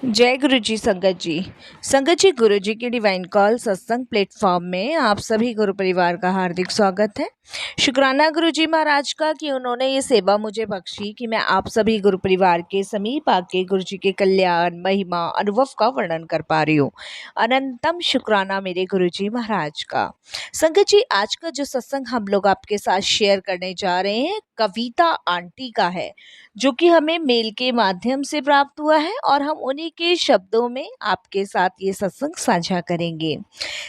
जय गुरु जी संगत जी। संगत जी, गुरु जी की डिवाइन कॉल सत्संग प्लेटफॉर्म में आप सभी गुरु परिवार का हार्दिक स्वागत है। शुक्राना गुरु जी महाराज का कि उन्होंने ये सेवा मुझे बख्शी कि मैं आप सभी गुरु परिवार के समीप आके गुरु जी के कल्याण, महिमा, अनुभव का वर्णन कर पा रही हूँ। अनंतम शुक्राना मेरे गुरु जी महाराज का। संगत जी, आज का जो सत्संग हम लोग आपके साथ शेयर करने जा रहे हैं कविता आंटी का है, जो कि हमें मेल के माध्यम से प्राप्त हुआ है और हम उन्हीं के शब्दों में आपके साथ ये सत्संग साझा करेंगे।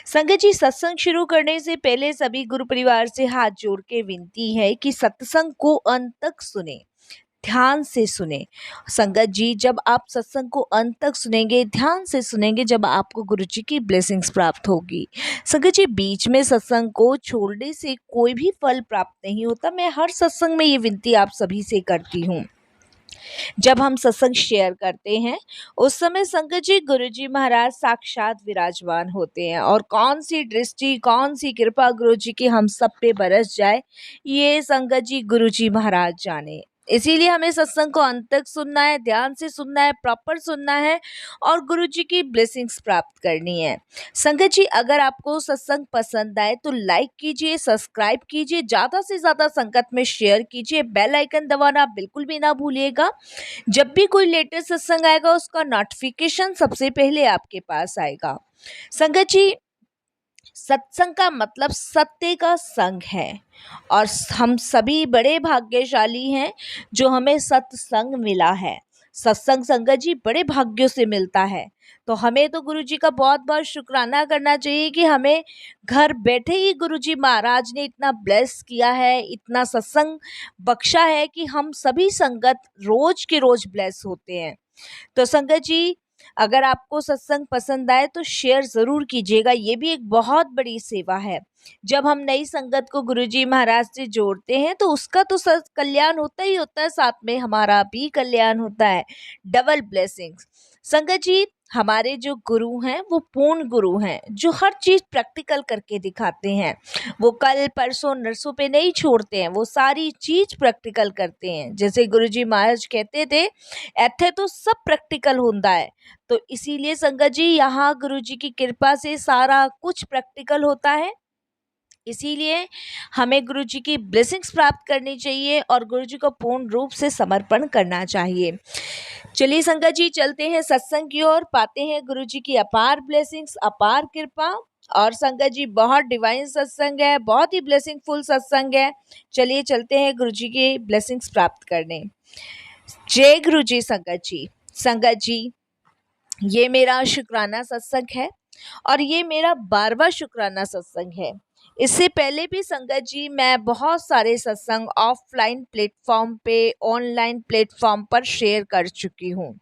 संगत जी, सत्संग शुरू करने से पहले सभी गुरु परिवार से हाथ जोड़ के विनती है कि सत्संग को अंत तक सुने, ध्यान से सुने। संगत जी, जब आप सत्संग को अंत तक सुनेंगे, ध्यान से सुनेंगे, जब आपको गुरु जी की ब्लेसिंग्स प्राप्त होगी। संगत जी, बीच में सत्संग को छोड़ने से कोई भी फल प्राप्त नहीं होता। मैं हर सत्संग में ये विनती आप सभी से करती हूँ। जब हम सत्संग शेयर करते हैं उस समय संगत जी गुरु जी महाराज साक्षात विराजमान होते हैं, और कौन सी दृष्टि, कौन सी कृपा गुरु जी की हम सब पे बरस जाए, ये संगत जी गुरु जी महाराज जाने। इसीलिए हमें सत्संग को अंत तक सुनना है, ध्यान से सुनना है, प्रॉपर सुनना है और गुरु जी की ब्लेसिंग्स प्राप्त करनी है। संगत जी, अगर आपको सत्संग पसंद आए तो लाइक कीजिए, सब्सक्राइब कीजिए, ज़्यादा से ज़्यादा संगत में शेयर कीजिए, बेल आइकन दबाना बिल्कुल भी ना भूलिएगा। जब भी कोई लेटेस्ट सत्संग आएगा उसका नोटिफिकेशन सबसे पहले आपके पास आएगा। संगत जी, सत्संग का मतलब सत्य का संग है, और हम सभी बड़े भाग्यशाली हैं जो हमें सत्संग मिला है। सत्संग संगत जी बड़े भाग्यों से मिलता है, तो हमें तो गुरु जी का बहुत बहुत शुक्राना करना चाहिए कि हमें घर बैठे ही गुरु जी महाराज ने इतना ब्लेस किया है, इतना सत्संग बख्शा है कि हम सभी संगत रोज के रोज ब्लेस होते हैं। तो संगत जी, अगर आपको सत्संग पसंद आए तो शेयर ज़रूर कीजिएगा, ये भी एक बहुत बड़ी सेवा है। जब हम नई संगत को गुरुजी महाराज से जोड़ते हैं तो उसका तो कल्याण होता ही होता है, साथ में हमारा भी कल्याण होता है। Double blessings. संगत जी, हमारे जो गुरु हैं वो पूर्ण गुरु हैं, जो हर चीज़ प्रैक्टिकल करके दिखाते हैं। वो कल परसों नरसों पे नहीं छोड़ते हैं, वो सारी चीज़ प्रैक्टिकल करते हैं। जैसे गुरुजी महाराज कहते थे, ਇੱਥੇ तो सब प्रैक्टिकल होता है। तो इसीलिए संगत जी, यहाँ गुरु जी की कृपा से सारा कुछ प्रैक्टिकल होता है। इसीलिए हमें गुरु जी की ब्लेसिंग्स प्राप्त करनी चाहिए और गुरु जी को पूर्ण रूप से समर्पण करना चाहिए। चलिए संगत जी, चलते हैं सत्संग की ओर, पाते हैं गुरु जी की अपार ब्लेसिंग्स, अपार कृपा। और संगत जी, बहुत डिवाइन सत्संग है, बहुत ही ब्लेसिंगफुल सत्संग है। चलिए चलते हैं गुरु जी की ब्लेसिंग्स प्राप्त करने। जय गुरु जी संगत जी। संगत जी, ये मेरा शुक्राना सत्संग है और ये मेरा 12वां शुक्राना सत्संग है। इससे पहले भी संगत जी मैं बहुत सारे सत्संग ऑफलाइन प्लेटफॉर्म पे, ऑनलाइन प्लेटफॉर्म पर शेयर कर चुकी हूँ।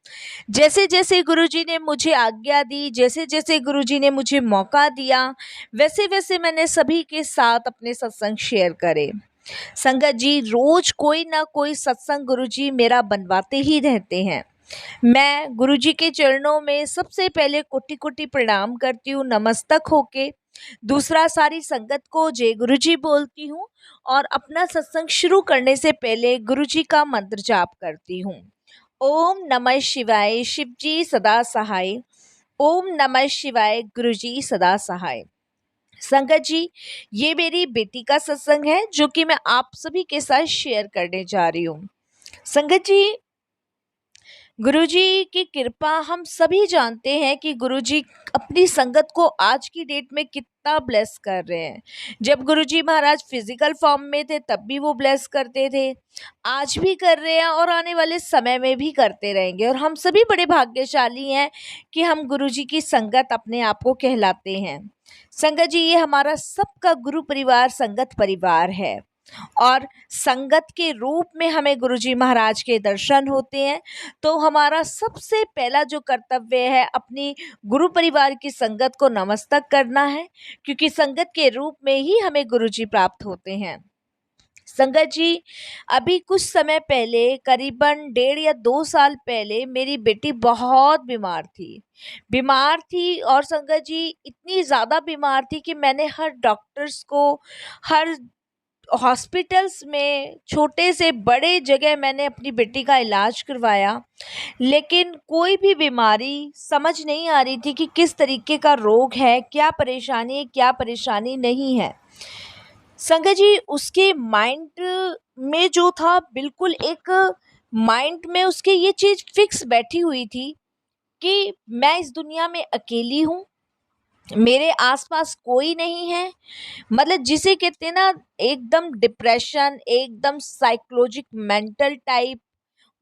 जैसे जैसे गुरुजी ने मुझे आज्ञा दी, जैसे जैसे गुरुजी ने मुझे मौका दिया, वैसे वैसे मैंने सभी के साथ अपने सत्संग शेयर करे। संगत जी, रोज कोई ना कोई सत्संग गुरुजी मेरा बनवाते ही रहते हैं। मैं गुरुजी के चरणों में सबसे पहले कोटि कोटि प्रणाम करती हूँ, नमस्तक होके। दूसरा, सारी संगत को जय गुरुजी बोलती हूँ और अपना सत्संग शुरू करने से पहले गुरुजी का मंत्र जाप करती हूँ। ओम नमः शिवाय, शिव जी सदा सहाय। ओम नमः शिवाय, गुरुजी सदा सहाय। संगत जी, ये मेरी बेटी का सत्संग है जो कि मैं आप सभी के साथ शेयर करने जा रही हूँ। संगत जी, गुरुजी की कृपा हम सभी जानते हैं कि गुरुजी अपनी संगत को आज की डेट में कितना ब्लेस कर रहे हैं। जब गुरुजी महाराज फिजिकल फॉर्म में थे तब भी वो ब्लेस करते थे, आज भी कर रहे हैं और आने वाले समय में भी करते रहेंगे। और हम सभी बड़े भाग्यशाली हैं कि हम गुरुजी की संगत अपने आप को कहलाते हैं। संगत जी, ये हमारा सबका गुरु परिवार संगत परिवार है, और संगत के रूप में हमें गुरुजी महाराज के दर्शन होते हैं। तो हमारा सबसे पहला जो कर्तव्य है, अपनी गुरु परिवार की संगत को नमस्तक करना है, क्योंकि संगत के रूप में ही हमें गुरुजी प्राप्त होते हैं। संगत जी, अभी कुछ समय पहले, करीबन 1.5 या 2 साल पहले, मेरी बेटी बहुत बीमार थी और संगत जी इतनी ज़्यादा बीमार थी कि मैंने हर डॉक्टर्स को, हर हॉस्पिटल्स में छोटे से बड़े जगह मैंने अपनी बेटी का इलाज करवाया, लेकिन कोई भी बीमारी समझ नहीं आ रही थी कि किस तरीके का रोग है, क्या परेशानी है, क्या परेशानी नहीं है। संगत जी, उसके माइंड में जो था, बिल्कुल एक माइंड में उसके ये चीज़ फिक्स बैठी हुई थी कि मैं इस दुनिया में अकेली हूँ, मेरे आस-पास कोई नहीं है। मतलब जिसे कहते हैं ना, एकदम डिप्रेशन, एकदम साइकोलॉजिक मेंटल टाइप,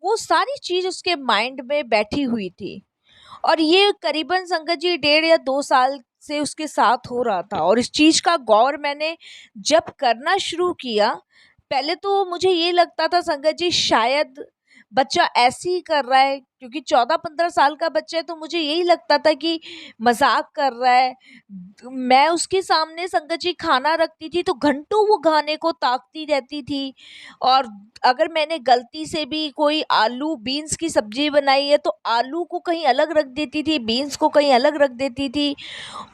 वो सारी चीज़ उसके माइंड में बैठी हुई थी। और ये करीबन संगत जी 1.5 या 2 साल से उसके साथ हो रहा था। और इस चीज़ का गौर मैंने जब करना शुरू किया, पहले तो मुझे ये लगता था संगत जी शायद बच्चा ऐसे ही कर रहा है, क्योंकि 14-15 साल का बच्चा है, तो मुझे यही लगता था कि मज़ाक कर रहा है। मैं उसके सामने संगत जी खाना रखती थी तो घंटों वो खाने को ताकती रहती थी। और अगर मैंने गलती से भी कोई आलू बीन्स की सब्जी बनाई है तो आलू को कहीं अलग रख देती थी, बीन्स को कहीं अलग रख देती थी।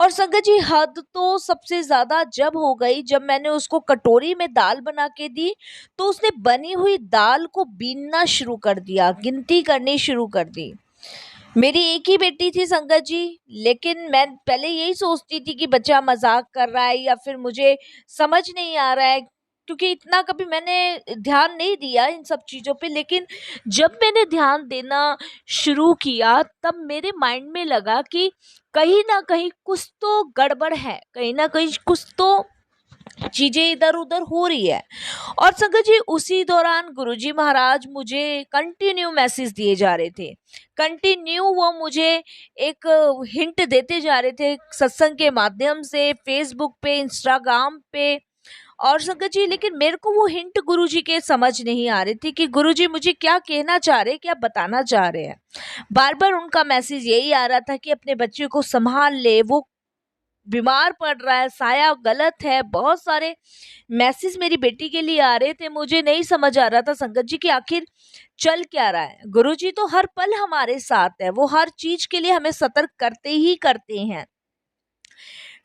और संगत जी हद तो सबसे ज़्यादा जब हो गई जब मैंने उसको कटोरी में दाल बना के दी, तो उसने बनी हुई दाल को बीनना शुरू कर दिया, गिनती करनी शुरू कर दी। मेरी एक ही बेटी थी संगत जी, लेकिन मैं पहले यही सोचती थी कि बच्चा मज़ाक कर रहा है या फिर मुझे समझ नहीं आ रहा है, क्योंकि इतना कभी मैंने ध्यान नहीं दिया इन सब चीज़ों पे। लेकिन जब मैंने ध्यान देना शुरू किया, तब मेरे माइंड में लगा कि कहीं न कहीं कुछ तो गड़बड़ है, कहीं न कहीं कुछ तो चीज़ें इधर-उधर हो रही है। और संगत जी उसी दौरान गुरुजी महाराज मुझे कंटिन्यू मैसेज दिए जा रहे थे। कंटिन्यू वो मुझे एक हिंट देते जा रहे थे सत्संग के माध्यम से, फ़ेसबुक पे, इंस्टाग्राम पे। और संगत जी लेकिन मेरे को वो हिंट गुरुजी के समझ नहीं आ रही थी कि गुरुजी मुझे क्या कहना चाह रहे हैं, क्या बताना चाह रहे हैं। बार-बार उनका मैसेज यही आ रहा था कि अपने बच्चे को सँभाल ले, वो बीमार पड़ रहा है, साया गलत है। बहुत सारे मैसेज मेरी बेटी के लिए आ रहे थे। मुझे नहीं समझ आ रहा था संगत जी कि आखिर चल क्या रहा है। गुरुजी तो हर पल हमारे साथ है, वो हर चीज के लिए हमें सतर्क करते ही करते हैं।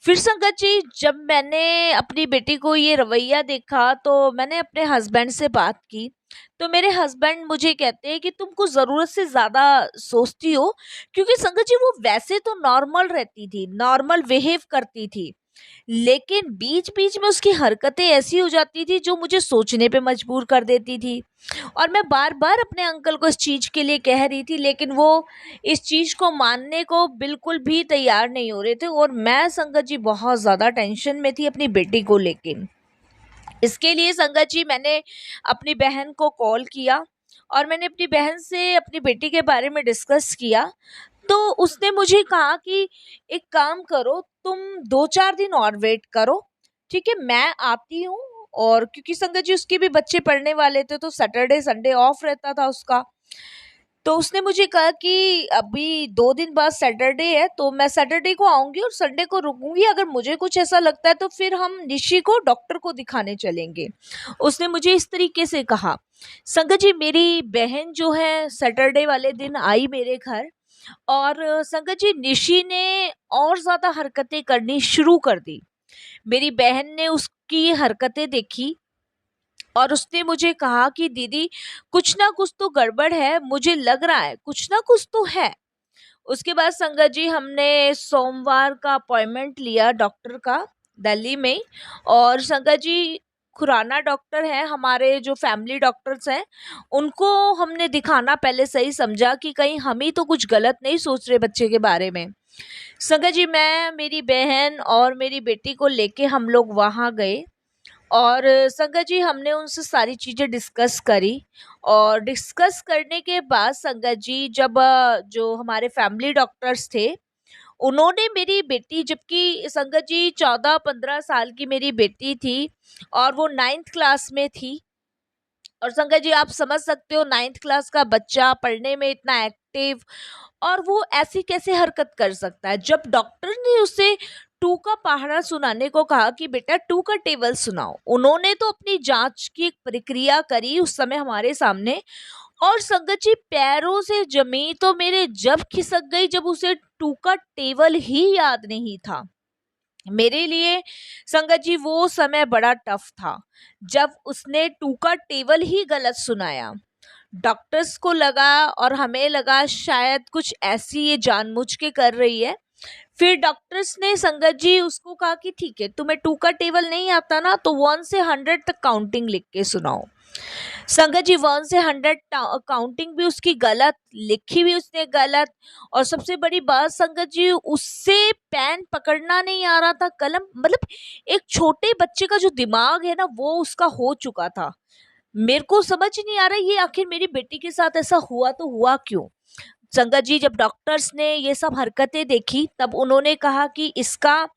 फिर संगत जी जब मैंने अपनी बेटी को ये रवैया देखा, तो मैंने अपने हस्बैंड से बात की। तो मेरे हस्बैंड मुझे कहते हैं कि तुम कुछ ज़रूरत से ज़्यादा सोचती हो, क्योंकि संगत जी वो वैसे तो नॉर्मल रहती थी, नॉर्मल बिहेव करती थी। लेकिन बीच-बीच में उसकी हरकतें ऐसी हो जाती थी जो मुझे सोचने पे मजबूर कर देती थी। और मैं बार-बार अपने अंकल को इस चीज़ के लिए कह रही थी, लेकिन वो इस चीज़ को मानने को बिल्कुल भी तैयार नहीं हो रहे थे। और मैं संगत जी बहुत ज़्यादा टेंशन में थी अपनी बेटी को लेके। इसके लिए संगत जी मैंने अपनी बहन को कॉल किया और मैंने अपनी बहन से अपनी बेटी के बारे में डिस्कस किया। तो उसने मुझे कहा कि एक काम करो, तुम 2-4 दिन और वेट करो, ठीक है? मैं आती हूँ। और क्योंकि संगत जी उसके भी बच्चे पढ़ने वाले थे, तो सैटरडे संडे ऑफ रहता था उसका। तो उसने मुझे कहा कि अभी 2 दिन बाद सैटरडे है, तो मैं सैटरडे को आऊँगी और संडे को रुकूँगी। अगर मुझे कुछ ऐसा लगता है तो फिर हम निशी को डॉक्टर को दिखाने चलेंगे। उसने मुझे इस तरीके से कहा। संगत जी मेरी बहन जो है सैटरडे वाले दिन आई मेरे घर। और संगत जी निशी ने और ज़्यादा हरकतें करनी शुरू कर दी। मेरी बहन ने उसकी हरकतें देखी और उसने मुझे कहा कि दीदी कुछ ना कुछ तो गड़बड़ है, मुझे लग रहा है कुछ ना कुछ तो है। उसके बाद संगत जी हमने सोमवार का अपॉइंटमेंट लिया डॉक्टर का, दिल्ली में ही। और संगत जी खुराना डॉक्टर हैं, हमारे जो फैमिली डॉक्टर्स हैं, उनको हमने दिखाना पहले सही समझा कि कहीं हम ही तो कुछ गलत नहीं सोच रहे बच्चे के बारे में। संगत जी मैं, मेरी बहन और मेरी बेटी को लेके हम लोग वहाँ गए। और संगत जी हमने उनसे सारी चीज़ें डिस्कस करी। और डिस्कस करने के बाद संगत जी जब जो हमारे फैमिली डॉक्टर्स थे, उन्होंने मेरी बेटी, जबकि संगत जी 14-15 साल की मेरी बेटी थी और वो 9th क्लास में थी। और संगत जी आप समझ सकते हो 9th क्लास का बच्चा पढ़ने में इतना एक्टिव, और वो ऐसी कैसे हरकत कर सकता है। जब डॉक्टर ने उसे 2 का पहाड़ा सुनाने को कहा कि बेटा 2 का टेबल सुनाओ, उन्होंने तो अपनी जांच की एक प्रक्रिया करी उस समय हमारे सामने। और संगत जी पैरों से जमी तो मेरे जब खिसक गई जब उसे 2 का टेबल ही याद नहीं था। मेरे लिए संगत जी वो समय बड़ा टफ था जब उसने टू का टेबल ही गलत सुनाया। डॉक्टर्स को लगा और हमें लगा शायद कुछ ऐसी ये जानबूझ के कर रही है। फिर डॉक्टर्स ने संगत जी उसको कहा कि ठीक है, तुम्हें टू का टेबल नहीं आता ना, तो 1 से 100 तक काउंटिंग लिख के सुनाओ। संगत जी 1 से 100 काउंटिंग भी उसकी गलत, लिखी भी उसने गलत। और सबसे बड़ी बात संगत जी, उससे पेन पकड़ना नहीं आ रहा था, कलम, मतलब एक छोटे बच्चे का जो दिमाग है ना वो उसका हो चुका था। मेरे को समझ नहीं आ रहा ये आखिर मेरी बेटी के साथ ऐसा हुआ तो हुआ क्यों। संगत जी जब डॉक्टर्स ने ये सब हरकतें देखी तब उन्होंने कहा कि इसका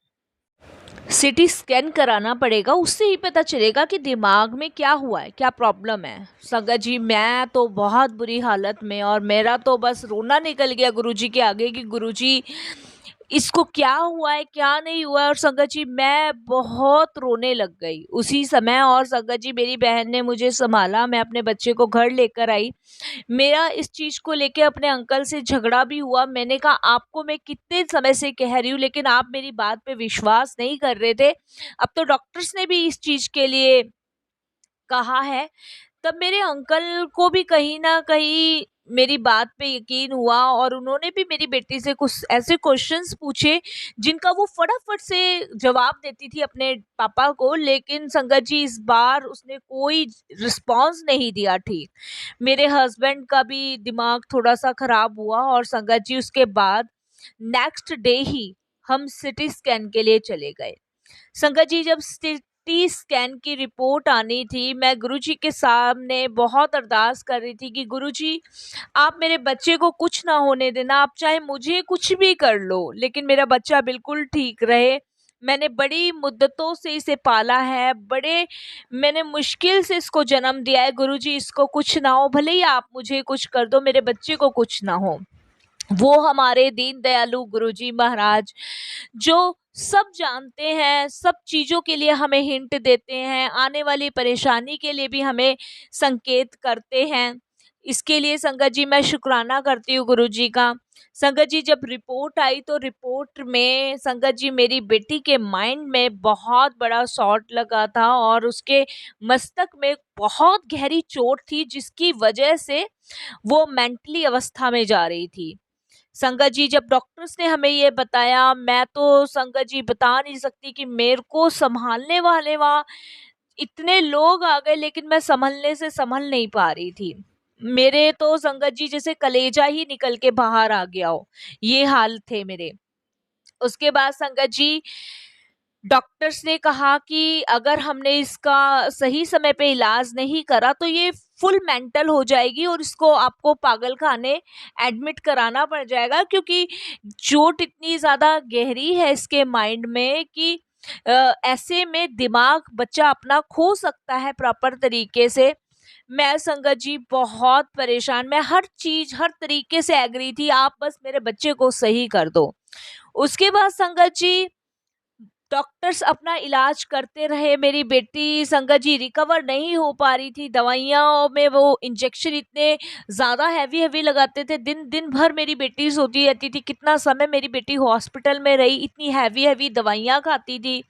सीटी स्कैन कराना पड़ेगा, उससे ही पता चलेगा कि दिमाग में क्या हुआ है, क्या प्रॉब्लम है। संगत जी मैं तो बहुत बुरी हालत में, और मेरा तो बस रोना निकल गया गुरुजी के आगे कि गुरुजी इसको क्या हुआ है, क्या नहीं हुआ है। और संगत जी मैं बहुत रोने लग गई उसी समय। और संगत जी मेरी बहन ने मुझे संभाला, मैं अपने बच्चे को घर लेकर आई। मेरा इस चीज को लेके अपने अंकल से झगड़ा भी हुआ। मैंने कहा आपको मैं कितने समय से कह रही हूँ, लेकिन आप मेरी बात पे विश्वास नहीं कर रहे थे। अब तो डॉक्टर्स ने भी इस चीज के लिए कहा है। तब मेरे अंकल को भी कहीं ना कहीं मेरी बात पे यकीन हुआ, और उन्होंने भी मेरी बेटी से कुछ ऐसे क्वेश्चंस पूछे जिनका वो फटाफट से जवाब देती थी अपने पापा को। लेकिन संगत जी इस बार उसने कोई रिस्पांस नहीं दिया ठीक। मेरे हस्बैंड का भी दिमाग थोड़ा सा खराब हुआ, और संगत जी उसके बाद नेक्स्ट डे ही हम सिटी स्कैन के लिए चले गए। संगत जी जब सिटी स्कैन की रिपोर्ट आनी थी, मैं गुरुजी के सामने बहुत अरदास कर रही थी कि गुरुजी आप मेरे बच्चे को कुछ ना होने देना, आप चाहे मुझे कुछ भी कर लो, लेकिन मेरा बच्चा बिल्कुल ठीक रहे। मैंने बड़ी मुद्दतों से इसे पाला है, बड़े मैंने मुश्किल से इसको जन्म दिया है। गुरुजी इसको कुछ ना हो, भले ही आप मुझे कुछ कर दो, मेरे बच्चे को कुछ ना हो। वो हमारे दीन दयालु गुरुजी महाराज जो सब जानते हैं, सब चीजों के लिए हमें हिंट देते हैं, आने वाली परेशानी के लिए भी हमें संकेत करते हैं। इसके लिए संगत जी मैं शुक्राना करती हूँ गुरुजी का। संगत जी जब रिपोर्ट आई तो रिपोर्ट में संगत जी मेरी बेटी के माइंड में बहुत बड़ा शॉट लगा था, और उसके मस्तक में बहुत गहरी चोट थी जिसकी वजह से वो मेंटली अवस्था में जा रही थी। संगत जी जब डॉक्टर्स ने हमें ये बताया, मैं तो संगत जी बता नहीं सकती कि मेरे को संभालने वाले वहाँ इतने लोग आ गए, लेकिन मैं संभलने से संभल नहीं पा रही थी। मेरे तो संगत जी जैसे कलेजा ही निकल के बाहर आ गया हो, ये हाल थे मेरे। उसके बाद संगत जी डॉक्टर्स ने कहा कि अगर हमने इसका सही समय पे इलाज नहीं करा तो ये फुल मेंटल हो जाएगी, और इसको आपको पागल खाने एडमिट कराना पड़ जाएगा, क्योंकि चोट इतनी ज़्यादा गहरी है इसके माइंड में कि ऐसे में दिमाग बच्चा अपना खो सकता है प्रॉपर तरीके से। मैं संगत जी बहुत परेशान, मैं हर चीज हर तरीके से एग्री थी, आप बस मेरे बच्चे को सही कर दो। उसके बाद संगत जी डॉक्टर्स अपना इलाज करते रहे, मेरी बेटी संगत जी रिकवर नहीं हो पा रही थी। दवाइयों में वो इंजेक्शन इतने ज़्यादा हैवी हैवी लगाते थे, दिन दिन भर मेरी बेटी सोती रहती थी। कितना समय मेरी बेटी हॉस्पिटल में रही, इतनी हैवी हैवी दवाइयाँ खाती थी।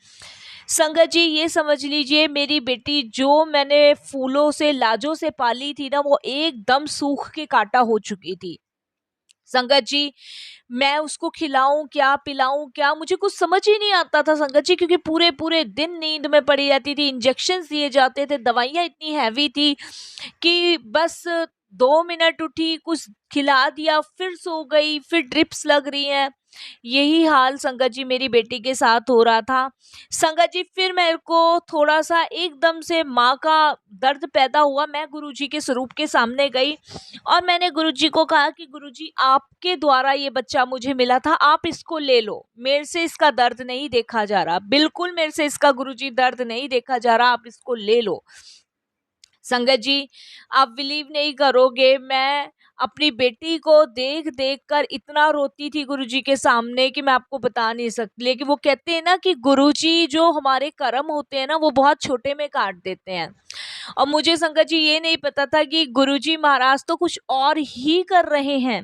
संगत जी ये समझ लीजिए मेरी बेटी जो मैंने फूलों से लाजों से पाली थी ना, वो एकदम सूख के कांटा हो चुकी थी। संगत जी मैं उसको खिलाऊं क्या, पिलाऊं क्या, मुझे कुछ समझ ही नहीं आता था संगत जी, क्योंकि पूरे पूरे दिन नींद में पड़ी रहती थी, इंजेक्शन दिए जाते थे, दवाइयाँ इतनी हैवी थी कि बस 2 मिनट उठी, कुछ खिला दिया, फिर सो गई, फिर ड्रिप्स लग रही हैं। यही हाल संगत जी मेरी बेटी के साथ हो रहा था। संगत जी फिर मेरे को थोड़ा सा एकदम से माँ का दर्द पैदा हुआ। मैं गुरुजी के स्वरूप के सामने गई और मैंने गुरुजी को कहा कि गुरुजी आपके द्वारा ये बच्चा मुझे मिला था, आप इसको ले लो, मेरे से इसका दर्द नहीं देखा जा रहा, बिल्कुल मेरे से इसका गुरुजी दर्द नहीं देखा जा रहा, आप इसको ले लो। संगत जी आप बिलीव नहीं करोगे, मैं अपनी बेटी को देख देख कर इतना रोती थी गुरुजी के सामने कि मैं आपको बता नहीं सकती। लेकिन वो कहते हैं ना कि गुरुजी जो हमारे कर्म होते हैं ना वो बहुत छोटे में काट देते हैं। और मुझे संगत जी ये नहीं पता था कि गुरुजी महाराज तो कुछ और ही कर रहे हैं।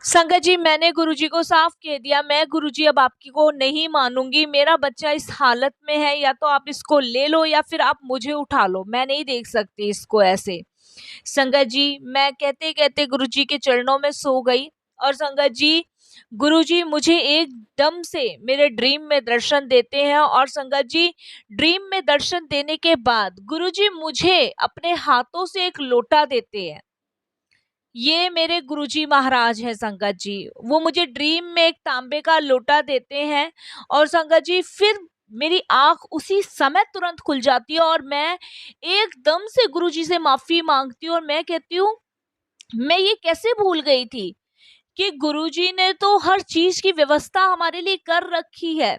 संगत जी, मैंने गुरुजी को साफ कह दिया, मैं गुरुजी अब आपकी को नहीं मानूंगी। मेरा बच्चा इस हालत में है, या तो आप इसको ले लो या फिर आप मुझे उठा लो, मैं नहीं देख सकती इसको ऐसे। संगत जी, मैं कहते कहते गुरुजी के चरणों में सो गई। और संगत जी, गुरुजी मुझे एकदम से मेरे ड्रीम में दर्शन देते हैं। और संगत जी, ड्रीम में दर्शन देने के बाद गुरुजी मुझे अपने हाथों से एक लोटा देते हैं। ये मेरे गुरुजी महाराज हैं संगत जी। वो मुझे ड्रीम में एक तांबे का लोटा देते हैं। और संगत जी, फिर मेरी आंख उसी समय तुरंत खुल जाती है और मैं एकदम से गुरुजी से माफी मांगती हूँ। और मैं कहती हूँ, मैं ये कैसे भूल गई थी कि गुरुजी ने तो हर चीज की व्यवस्था हमारे लिए कर रखी है।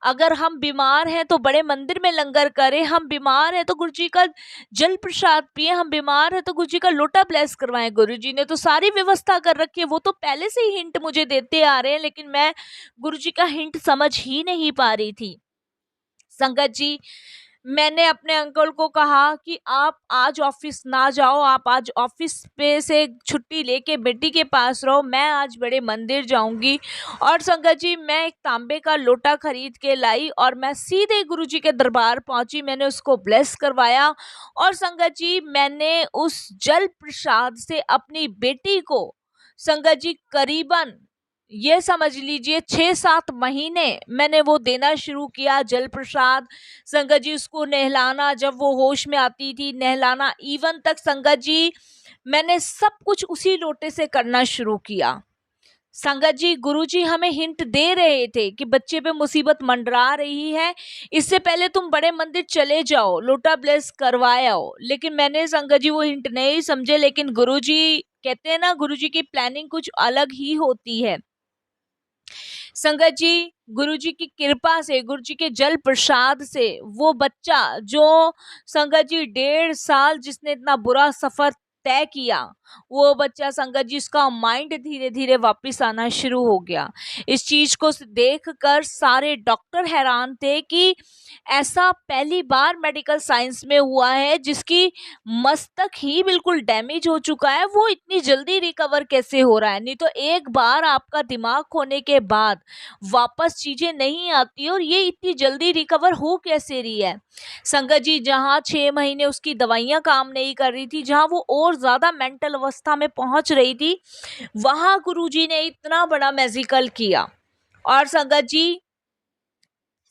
अगर हम बीमार हैं तो बड़े मंदिर में लंगर करें, हम बीमार हैं तो गुरुजी का जल प्रसाद पिए, हम बीमार हैं तो गुरुजी का लोटा ब्लेस करवाएं। गुरुजी ने तो सारी व्यवस्था कर रखी है। वो तो पहले से ही हिंट मुझे देते आ रहे हैं, लेकिन मैं गुरुजी का हिंट समझ ही नहीं पा रही थी। संगत जी, मैंने अपने अंकल को कहा कि आप आज ऑफिस ना जाओ, आप आज ऑफिस पे से छुट्टी लेके बेटी के पास रहो, मैं आज बड़े मंदिर जाऊंगी। और संगत जी, मैं एक तांबे का लोटा खरीद के लाई और मैं सीधे गुरुजी के दरबार पहुंची। मैंने उसको ब्लेस करवाया। और संगत जी, मैंने उस जल प्रसाद से अपनी बेटी को, संगत जी, करीबन ये समझ लीजिए 6-7 महीने मैंने वो देना शुरू किया जल प्रसाद। संगत जी, उसको नहलाना, जब वो होश में आती थी नहलाना, इवन तक संगत जी मैंने सब कुछ उसी लोटे से करना शुरू किया। संगत जी, गुरुजी हमें हिंट दे रहे थे कि बच्चे पे मुसीबत मंडरा रही है, इससे पहले तुम बड़े मंदिर चले जाओ, लोटा ब्लेस करवाओ। लेकिन मैंने संगत जी वो हिंट नहीं समझे। लेकिन गुरुजी कहते हैं ना, गुरुजी की प्लानिंग कुछ अलग ही होती है। संगत जी, गुरुजी की कृपा से, गुरुजी के जल प्रसाद से वो बच्चा जो, संगत जी, 1.5 साल जिसने इतना बुरा सफर तय किया, वो बच्चा, संगत जी, उसका माइंड धीरे धीरे वापस आना शुरू हो गया। इस चीज को देख कर सारे डॉक्टर हैरान थे कि ऐसा पहली बार मेडिकल साइंस में हुआ है जिसकी मस्तक ही बिल्कुल डैमेज हो चुका है, वो इतनी जल्दी रिकवर कैसे हो रहा है। नहीं तो एक बार आपका दिमाग खोने के बाद वापस चीजें नहीं आती, और ये इतनी जल्दी रिकवर हो कैसे रही है। संगत जी, जहाँ 6 महीने उसकी दवाइयां काम नहीं कर रही थी, जहाँ वो और ज्यादा मेंटल अवस्था में पहुंच रही थी, वहां गुरुजी ने इतना बड़ा मैजिकल किया। और संगत जी,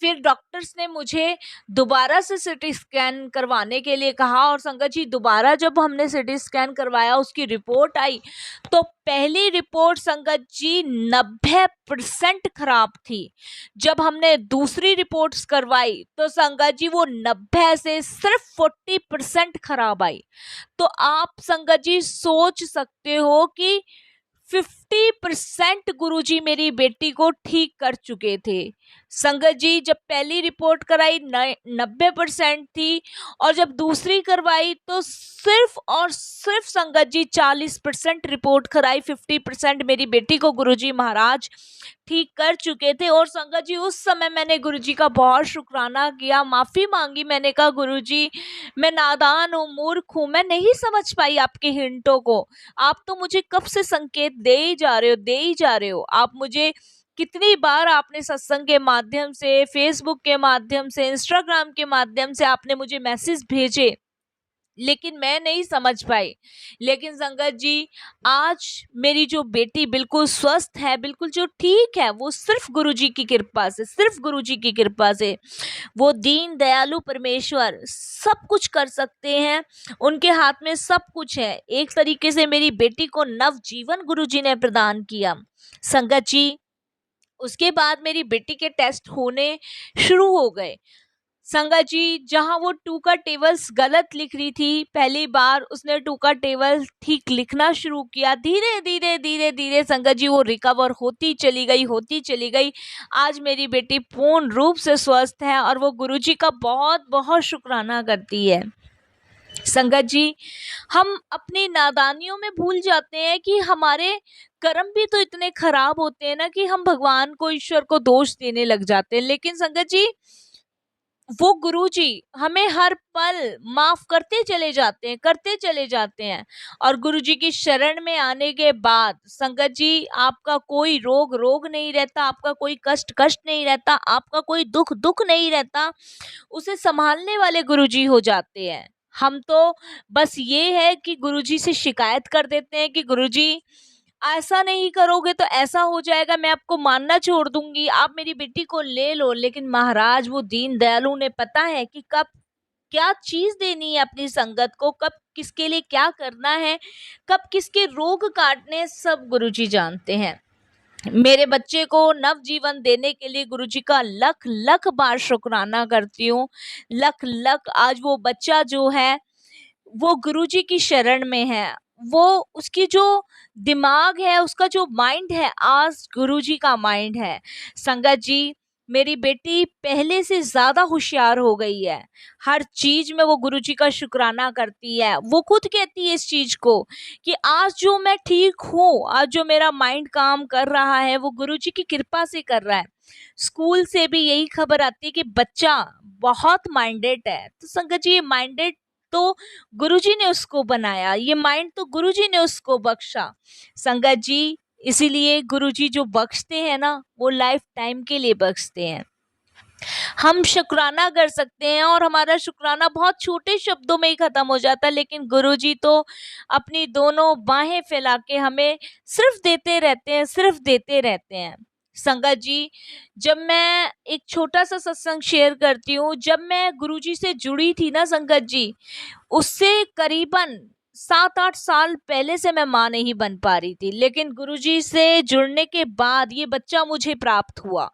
फिर डॉक्टर्स ने मुझे दोबारा से सिटी स्कैन करवाने के लिए कहा। और संगत जी, दोबारा जब हमने सिटी स्कैन करवाया, उसकी रिपोर्ट आई, तो पहली रिपोर्ट संगत जी 90% खराब थी। जब हमने दूसरी रिपोर्ट्स करवाई तो संगत जी वो 90 से सिर्फ 40% खराब आई। तो आप संगत जी सोच सकते हो कि 50% गुरुजी मेरी बेटी को ठीक कर चुके थे। संगत जी, जब पहली रिपोर्ट कराई 90% थी, और जब दूसरी करवाई तो सिर्फ और सिर्फ संगत जी 40% रिपोर्ट कराई, 50% मेरी बेटी को गुरुजी महाराज ठीक कर चुके थे। और संगत जी, उस समय मैंने गुरुजी का बहुत शुक्राना किया, माफी मांगी। मैंने कहा, गुरुजी, मैं नादान हूँ, मूर्ख हूँ, मैं नहीं समझ पाई आपके हिंटों को। आप तो मुझे कब से संकेत दे ही जा रहे हो, दे ही जा रहे हो। आप मुझे कितनी बार आपने सत्संग के माध्यम से, फेसबुक के माध्यम से, इंस्टाग्राम के माध्यम से आपने मुझे मैसेज भेजे, लेकिन मैं नहीं समझ पाई। लेकिन संगत जी, आज मेरी जो बेटी बिल्कुल स्वस्थ है, बिल्कुल जो ठीक है, वो सिर्फ गुरुजी की कृपा से, सिर्फ गुरुजी की कृपा से। वो दीन दयालु परमेश्वर सब कुछ कर सकते हैं, उनके हाथ में सब कुछ है। एक तरीके से मेरी बेटी को नव जीवन गुरुजी ने प्रदान किया। संगत जी, उसके बाद मेरी बेटी के टेस्ट होने शुरू हो गए। संगत जी, जहां वो 2 का टेबल्स गलत लिख रही थी, पहली बार उसने 2 का टेबल ठीक लिखना शुरू किया। धीरे धीरे धीरे धीरे संगत जी वो रिकवर होती चली गई, होती चली गई। आज मेरी बेटी पूर्ण रूप से स्वस्थ है और वो गुरुजी का बहुत बहुत शुक्राना करती है। संगत जी, हम अपनी नादानियों में भूल जाते हैं कि हमारे कर्म भी तो इतने खराब होते हैं ना, कि हम भगवान को, ईश्वर को दोष देने लग जाते हैं। लेकिन संगत जी, वो गुरुजी हमें हर पल माफ करते चले जाते हैं। और गुरुजी की शरण में आने के बाद संगत जी, आपका कोई रोग नहीं रहता, आपका कोई कष्ट नहीं रहता, आपका कोई दुख नहीं रहता। उसे संभालने वाले गुरुजी हो जाते हैं। हम तो बस ये है कि गुरुजी से शिकायत कर देते हैं कि गुरुजी ऐसा नहीं करोगे तो ऐसा हो जाएगा, मैं आपको मानना छोड़ दूंगी, आप मेरी बेटी को ले लो। लेकिन महाराज वो दीन दयालु ने पता है कि कब क्या चीज देनी है अपनी संगत को, कब किसके लिए क्या करना है, कब किसके रोग काटने, सब गुरुजी जानते हैं। मेरे बच्चे को नव जीवन देने के लिए गुरुजी का लख लख बार शुक्राना करती हूँ। लख लख, आज वो बच्चा जो है वो गुरुजी की शरण में है। वो उसकी जो दिमाग है, उसका जो माइंड है, आज गुरुजी का माइंड है। संगत जी, मेरी बेटी पहले से ज्यादा होशियार हो गई है। हर चीज में वो गुरुजी का शुक्राना करती है। वो खुद कहती है इस चीज को कि आज जो मैं ठीक हूँ, आज जो मेरा माइंड काम कर रहा है, वो गुरुजी की कृपा से कर रहा है। स्कूल से भी यही खबर आती है कि बच्चा बहुत माइंडेड है। तो संगत जी, ये माइंडेड तो गुरुजी ने उसको बनाया, ये माइंड तो गुरुजी ने उसको बख्शा। संगत जी, इसीलिए गुरुजी जो बख्शते हैं ना, वो लाइफ टाइम के लिए बख्शते हैं। हम शुक्राना कर सकते हैं और हमारा शुक्राना बहुत छोटे शब्दों में ही खत्म हो जाता है, लेकिन गुरुजी तो अपनी दोनों बाहें फैला के हमें सिर्फ देते रहते हैं, सिर्फ देते रहते हैं। संगत जी, जब मैं एक छोटा सा सत्संग शेयर करती हूँ, जब मैं गुरुजी से जुड़ी थी ना संगत जी, उससे करीबन 7-8 साल पहले से मैं माँ नहीं बन पा रही थी, लेकिन गुरुजी से जुड़ने के बाद ये बच्चा मुझे प्राप्त हुआ।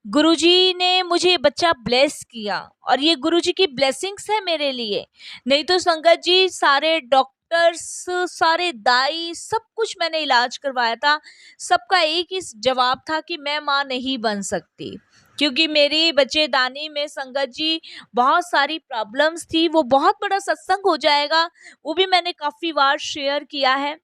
गुरुजी ने मुझे बच्चा ब्लेस किया और ये गुरुजी की ब्लेसिंग्स है मेरे लिए। नहीं तो संगत जी, सारे डॉक्टर्स, सारे दाई, सब कुछ मैंने इलाज करवाया था, सबका एक ही जवाब था कि मैं माँ नहीं बन सकती, क्योंकि मेरी बच्चेदानी में संगत जी बहुत सारी प्रॉब्लम्स थी। वो बहुत बड़ा सत्संग हो जाएगा, वो भी मैंने काफ़ी बार शेयर किया है।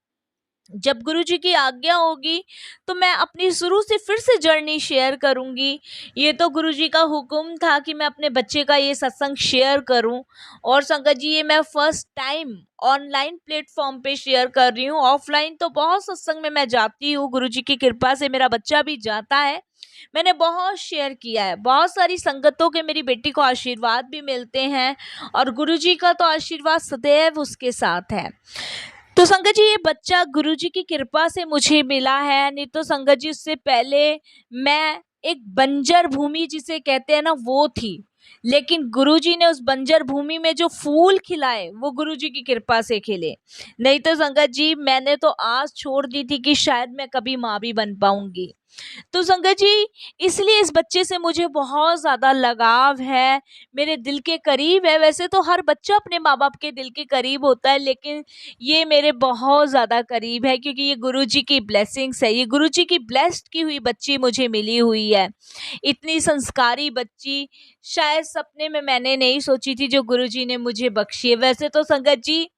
जब गुरुजी की आज्ञा होगी तो मैं अपनी शुरू से फिर से जर्नी शेयर करूंगी। ये तो गुरुजी का हुक्म था कि मैं अपने बच्चे का ये सत्संग शेयर करूं। और संगत जी, ये मैं फर्स्ट टाइम ऑनलाइन प्लेटफॉर्म पे शेयर कर रही हूँ। ऑफलाइन तो बहुत सत्संग में मैं जाती हूँ, गुरुजी की कृपा से मेरा बच्चा भी जाता है। मैंने बहुत शेयर किया है, बहुत सारी संगतों के मेरी बेटी को आशीर्वाद भी मिलते हैं और गुरुजी का तो आशीर्वाद सदैव उसके साथ है। तो संगत जी, ये बच्चा गुरुजी की कृपा से मुझे मिला है। नहीं तो संगत जी, उससे पहले मैं एक बंजर भूमि जिसे कहते हैं ना, वो थी। लेकिन गुरुजी ने उस बंजर भूमि में जो फूल खिलाए, वो गुरुजी की कृपा से खिले। नहीं तो संगत जी, मैंने तो आस छोड़ दी थी कि शायद मैं कभी माँ भी बन पाऊंगी। तो संगत जी, इसलिए इस बच्चे से मुझे बहुत ज़्यादा लगाव है, मेरे दिल के करीब है। वैसे तो हर बच्चा अपने माँ बाप के दिल के करीब होता है, लेकिन ये मेरे बहुत ज़्यादा करीब है, क्योंकि ये गुरुजी की ब्लेसिंग्स है। ये गुरुजी की ब्लेस्ड की हुई बच्ची मुझे मिली हुई है। इतनी संस्कारी बच्ची शायद सपने में मैंने नहीं सोची थी, जो गुरुजी ने मुझे बख्शी है। वैसे तो संगत जी,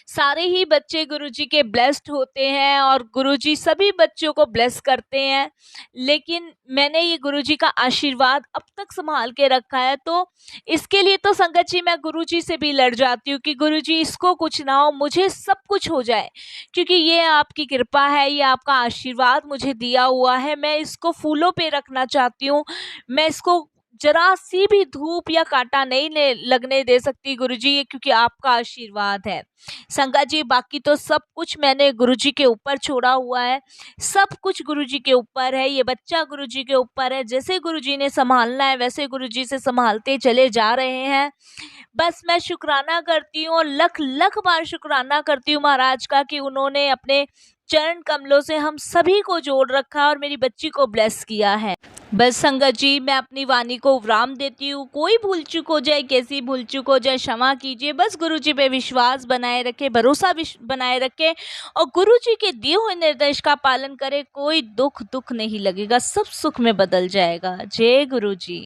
सारे ही बच्चे गुरुजी के ब्लेस्ड होते हैं और गुरुजी सभी बच्चों को ब्लेस करते हैं, लेकिन मैंने ये गुरुजी का आशीर्वाद अब तक संभाल के रखा है। तो इसके लिए तो संगत जी, मैं गुरुजी से भी लड़ जाती हूँ कि गुरुजी, इसको कुछ ना हो, मुझे सब कुछ हो जाए, क्योंकि ये आपकी कृपा है, ये आपका आशीर्वाद मुझे दिया हुआ है। मैं इसको फूलों पे रखना चाहती हूँ, मैं इसको जरा सी भी धूप या कांटा नहीं लगने दे सकती गुरुजी, ये क्योंकि आपका आशीर्वाद है। संगत जी, बाकी तो सब कुछ मैंने गुरुजी के ऊपर छोड़ा हुआ है, सब कुछ गुरुजी के ऊपर है। ये बच्चा गुरुजी के ऊपर है, जैसे गुरुजी ने संभालना है वैसे गुरुजी से संभालते चले जा रहे हैं। बस मैं शुक्राना करती हूँ और लख लख बार शुक्राना करती हूँ महाराज का, कि उन्होंने अपने चरण कमलों से हम सभी को जोड़ रखा और मेरी बच्ची को ब्लेस किया है। बस संगत जी, मैं अपनी वाणी को विराम देती हूँ। कोई भूल चूक हो जाए, कैसी भूल चूक हो जाए, क्षमा कीजिए। बस गुरुजी पे विश्वास बनाए रखे, भरोसा बनाए रखे और गुरुजी के दिए हुए निर्देश का पालन करें। कोई दुख नहीं लगेगा, सब सुख में बदल जाएगा। जय गुरुजी।